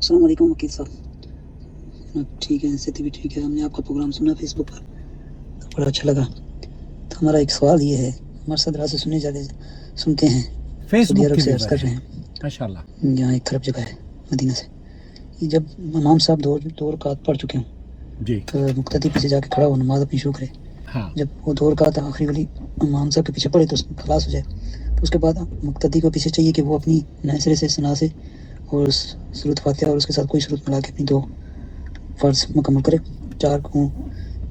السلام علیکم وکیل صاحب. ٹھیک ہے، صحت بھی ٹھیک ہے. ہم نے آپ کا پروگرام سنا فیس بک پر تو بڑا اچھا لگا. تو ہمارا ایک سوال یہ ہے، ہمارے صدرہ سے سنتے ہیں فیس سعودی بک عرب کے سے عرض ویور کر رہے ہیں ہیں ماشاءاللہ. یہاں ایک طرف جگہ ہے مدینہ سے. یہ جب امام صاحب دو رکعت پڑھ چکے ہوں جی تو مقتدی پیچھے جا کے کھڑا ہو نماز اپنی شروع کرے. ہاں جب وہ 2 رکعت آخری والی امام صاحب کے پیچھے پڑے تو اس میں خلاص ہو جائے، تو اس کے بعد مقتدی کو پیچھے چاہیے کہ وہ اپنی نئے سرے سے سنا سے اور سورۃ فاتحہ اور اس کے ساتھ کوئی سورت ملا کے اپنی 2 فرض مکمل کرے. 4 کو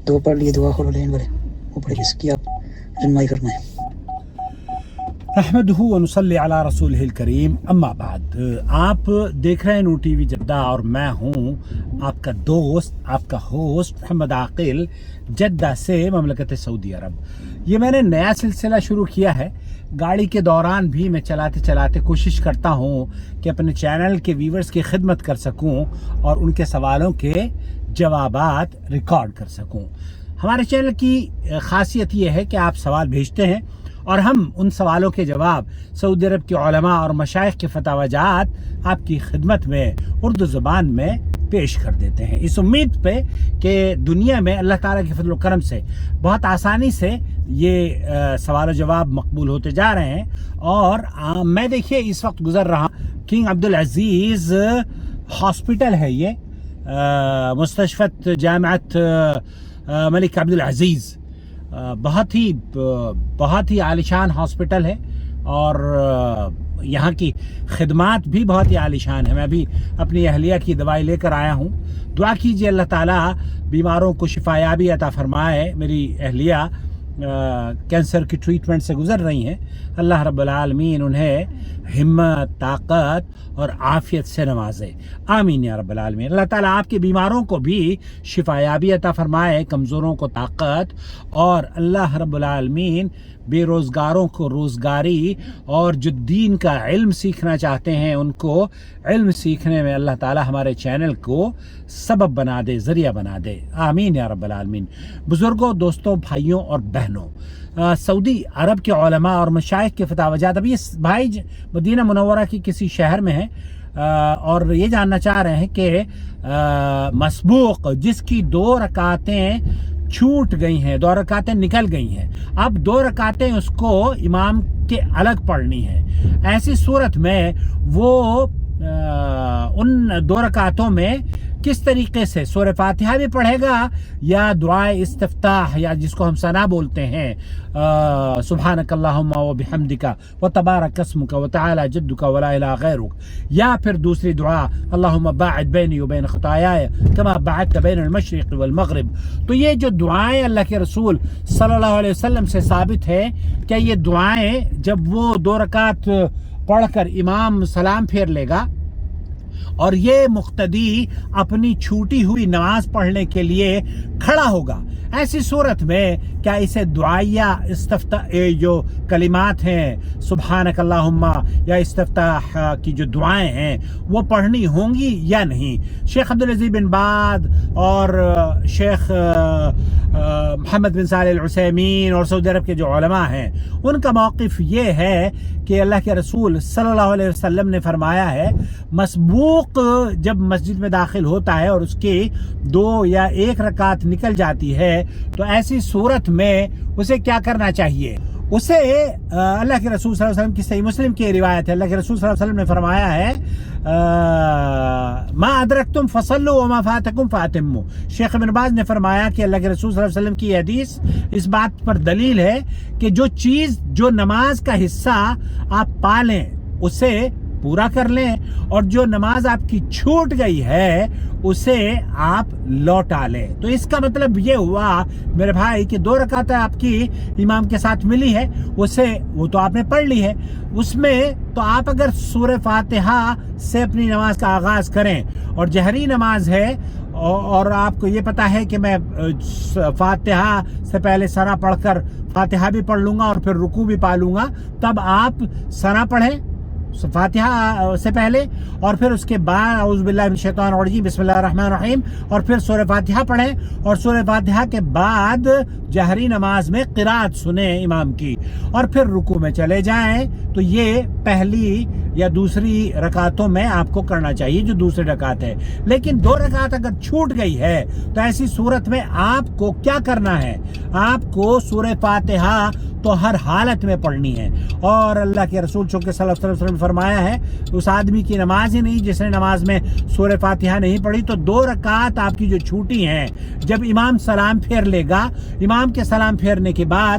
2 پڑھ لیے دعا خلین والے وہ پڑھے. اس کی آپ رہنمائی فرمائیں. نحمدہ ونصلی علی رسولہ الکریم. اما بعد، آپ دیکھ رہے ہیں نو ٹی وی جدہ اور میں ہوں آپ کا دوست، آپ کا ہوسٹ محمد عاقل، جدہ سے مملکت سعودی عرب. یہ میں نے نیا سلسلہ شروع کیا ہے. گاڑی کے دوران بھی میں چلاتے چلاتے کوشش کرتا ہوں کہ اپنے چینل کے ویورز کی خدمت کر سکوں اور ان کے سوالوں کے جوابات ریکارڈ کر سکوں. ہمارے چینل کی خاصیت یہ ہے کہ آپ سوال بھیجتے ہیں اور ہم ان سوالوں کے جواب سعودی عرب کے علماء اور مشائخ کے فتاوی جات آپ کی خدمت میں اردو زبان میں پیش کر دیتے ہیں، اس امید پہ کہ دنیا میں اللہ تعالیٰ کے فضل و کرم سے بہت آسانی سے یہ سوال و جواب مقبول ہوتے جا رہے ہیں. اور میں دیکھیے اس وقت گزر رہا کنگ عبدالعزیز ہاسپٹل ہے، یہ مستشفیٰ جامعۃ ملک عبدالعزیز، بہت ہی عالیشان ہاسپٹل ہے اور یہاں کی خدمات بھی بہت ہی عالیشان ہے. میں بھی اپنی اہلیہ کی دوائی لے کر آیا ہوں. دعا کیجیے اللہ تعالیٰ بیماروں کو شفایابی عطا فرمائے. میری اہلیہ کینسر کی ٹریٹمنٹ سے گزر رہی ہیں. اللہ رب العالمین انہیں ہمت، طاقت اور عافیت سے نوازے. آمین یا رب العالمین. اللہ تعالیٰ آپ کے بیماروں کو بھی شفایابی عطا فرمائے، کمزوروں کو طاقت، اور اللہ رب العالمین بے روزگاروں کو روزگاری، اور جو دین کا علم سیکھنا چاہتے ہیں ان کو علم سیکھنے میں اللہ تعالیٰ ہمارے چینل کو سبب بنا دے، ذریعہ بنا دے. آمین یا رب العالمین. بزرگوں، دوستوں، بھائیوں اور بہنوں، سعودی عرب کے علماء اور مشائخ کے فتاوی جات، ابھی اس بھائی مدینہ منورہ کی کسی شہر میں ہیں اور یہ جاننا چاہ رہے ہیں کہ مسبوق جس کی 2 رکعتیں چھوٹ گئی ہیں، 2 رکعتیں نکل گئی ہیں، اب 2 رکعتیں اس کو امام کے الگ پڑھنی ہے. ایسی صورت میں وہ ان 2 رکعتوں میں کس طریقے سے سورہ فاتحہ بھی پڑھے گا یا دعائے استفتاح، یا جس کو ہم ثنا بولتے ہیں، سبحانک اللہم و بحمدک و تبارک اسمک و تعالی جدک و لا الہ غیرک، یا پھر دوسری دعا اللہم باعد بینی و بین خطایایا کما باعدت بین المشرق والمغرب. تو یہ جو دعائیں اللہ کے رسول صلی اللہ علیہ وسلم سے ثابت ہے، کیا یہ دعائیں جب وہ 2 رکعت پڑھ کر امام سلام پھیر لے گا اور یہ مقتدی اپنی چھوٹی ہوئی نماز پڑھنے کے لیے کھڑا ہوگا، ایسی صورت میں کیا اسے دعائیہ استفتاح جو کلمات ہیں سبحانک اللہم یا استفتاح کی جو دعائیں ہیں وہ پڑھنی ہوں گی یا نہیں؟ شیخ عبدالعزیز بن باز اور شیخ محمد بن صالح العثیمین اور سعودی عرب کے جو علماء ہیں ان کا موقف یہ ہے کہ اللہ کے رسول صلی اللہ علیہ وسلم نے فرمایا ہے مسبوق جب مسجد میں داخل ہوتا ہے اور اس کی 2 یا 1 رکعت نکل جاتی ہے تو ایسی صورت میں اسے کیا کرنا چاہیے؟ اسے اللہ کے رسول صلی اللہ علیہ وسلم کی صحیح مسلم کی روایت ہے، اللہ کے رسول صلی اللہ علیہ وسلم نے فرمایا ہے ما ادرکتم فصلوا وما فاتکم فاتموا. شیخ ابن باز نے فرمایا کہ اللہ کے رسول صلی اللہ علیہ وسلم کی حدیث اس بات پر دلیل ہے کہ جو نماز کا حصہ آپ پالیں اسے پورا کر لیں، اور جو نماز آپ کی چھوٹ گئی ہے اسے آپ لوٹا لیں. تو اس کا مطلب یہ ہوا میرے بھائی کہ 2 رکعت آپ کی امام کے ساتھ ملی ہے، وہ تو آپ نے پڑھ لی ہے، اس میں تو آپ اگر سورہ فاتحہ سے اپنی نماز کا آغاز کریں اور جہری نماز ہے اور آپ کو یہ پتا ہے کہ میں فاتحہ سے پہلے ثنا پڑھ کر فاتحہ بھی پڑھ لوں گا اور پھر رکوع بھی پا لوں گا، تب آپ ثنا پڑھیں فاتحہ سے پہلے، اور پھر اس کے بعد اعوذ باللہ من الشیطان الرجیم بسم اللہ الرحمن الرحیم، اور پھر سورہ فاتحہ پڑھیں، اور سورہ فاتحہ کے بعد جہری نماز میں قرات سنیں امام کی، اور پھر رکوع میں چلے جائیں۔ تو یہ پہلی یا دوسری رکعتوں میں آپ کو کرنا چاہیے جو دوسری رکعت ہے۔ لیکن 2 رکعت اگر چھوٹ گئی ہے تو ایسی صورت میں آپ کو کیا کرنا ہے؟ آپ کو سورہ فاتحہ تو ہر حالت میں پڑھنی ہے، اور اللہ کے رسول چونکہ صلی اللہ علیہ وسلم نے فرمایا ہے اس آدمی کی نماز ہی نہیں جس نے نماز میں سورہ فاتحہ نہیں پڑھی۔ تو 2 رکعت آپ کی جو چھوٹی ہیں، جب امام سلام پھیر لے گا، امام کے سلام پھیرنے کے بعد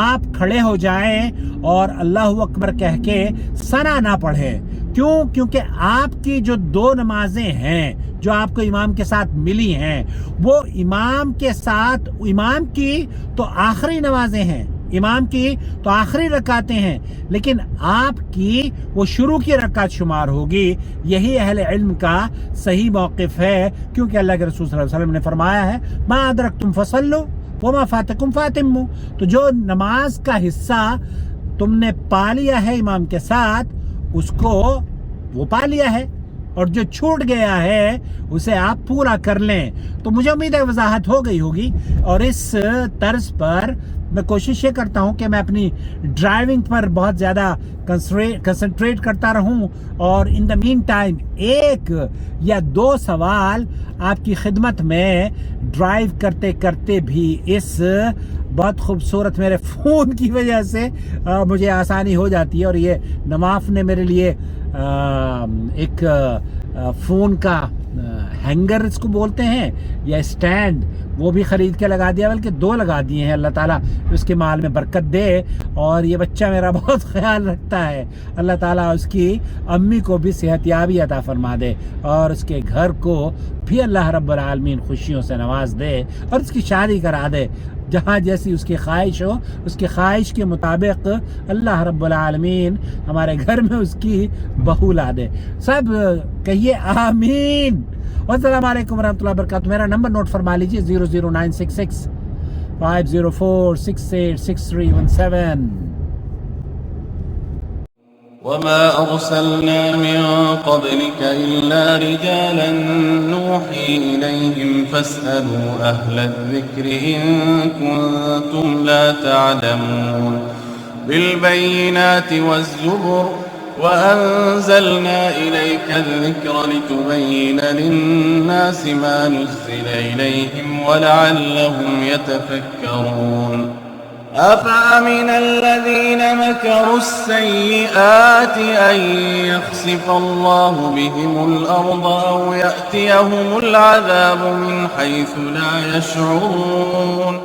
آپ کھڑے ہو جائیں اور اللہ اکبر کہہ کے ثنا نہ پڑھیں۔ کیونکہ آپ کی جو 2 نمازیں ہیں جو آپ کو امام کے ساتھ ملی ہیں، وہ امام کے ساتھ، امام کی تو آخری نمازیں ہیں، امام کی تو آخری رکعتیں ہیں، لیکن آپ کی وہ شروع کی رکعت شمار ہوگی۔ یہی اہل علم کا صحیح موقف ہے، کیونکہ اللہ کے رسول صلی اللہ علیہ وسلم نے فرمایا ہے ما ادرکتم فصلوا وما فاتکم فاتموا۔ تو جو نماز کا حصہ تم نے پا لیا ہے امام کے ساتھ، اس کو وہ پا لیا ہے، اور جو چھوٹ گیا ہے اسے آپ پورا کر لیں۔ تو مجھے امید ہے وضاحت ہو گئی ہوگی، اور اس طرز پر میں کوشش یہ کرتا ہوں کہ میں اپنی ڈرائیونگ پر بہت زیادہ کنسنٹریٹ کرتا رہوں، اور ان دا مین ٹائم 1 یا 2 سوال آپ کی خدمت میں ڈرائیو کرتے کرتے بھی اس بہت خوبصورت میرے فون کی وجہ سے مجھے آسانی ہو جاتی ہے، اور یہ نواف نے میرے لیے ایک فون کا ہینگر اس کو بولتے ہیں یا اسٹینڈ، وہ بھی خرید کے لگا دیا، بلکہ 2 لگا دیے ہیں۔ اللہ تعالیٰ اس کے مال میں برکت دے، اور یہ بچہ میرا بہت خیال رکھتا ہے، اللہ تعالیٰ اس کی امی کو بھی صحت یابی عطا فرما دے، اور اس کے گھر کو بھی اللہ رب العالمین خوشیوں سے نواز دے، اور اس کی شادی کرا دے، جہاں جیسی اس کی خواہش ہو اس کی خواہش کے مطابق اللہ رب العالمین ہمارے گھر میں اس کی بہو لا دے۔ سب کہیے آمین۔ والسلام علیکم ورحمۃ اللہ وبرکاتہ۔ میرا نمبر نوٹ فرما لیجیے 00966 504 686317۔ وما أرسلنا من قبلك إلا رجالا نوحي إليهم فاسألوا أهل الذكر إن كنتم لا تعلمون بالبينات والزبر وأنزلنا إليك الذكر لتبين للناس ما نزل إليهم ولعلهم يتفكرون أفأمن الذين مكروا السيئات أن يخسف الله بهم الأرض أو يأتيهم العذاب من حيث لا يشعرون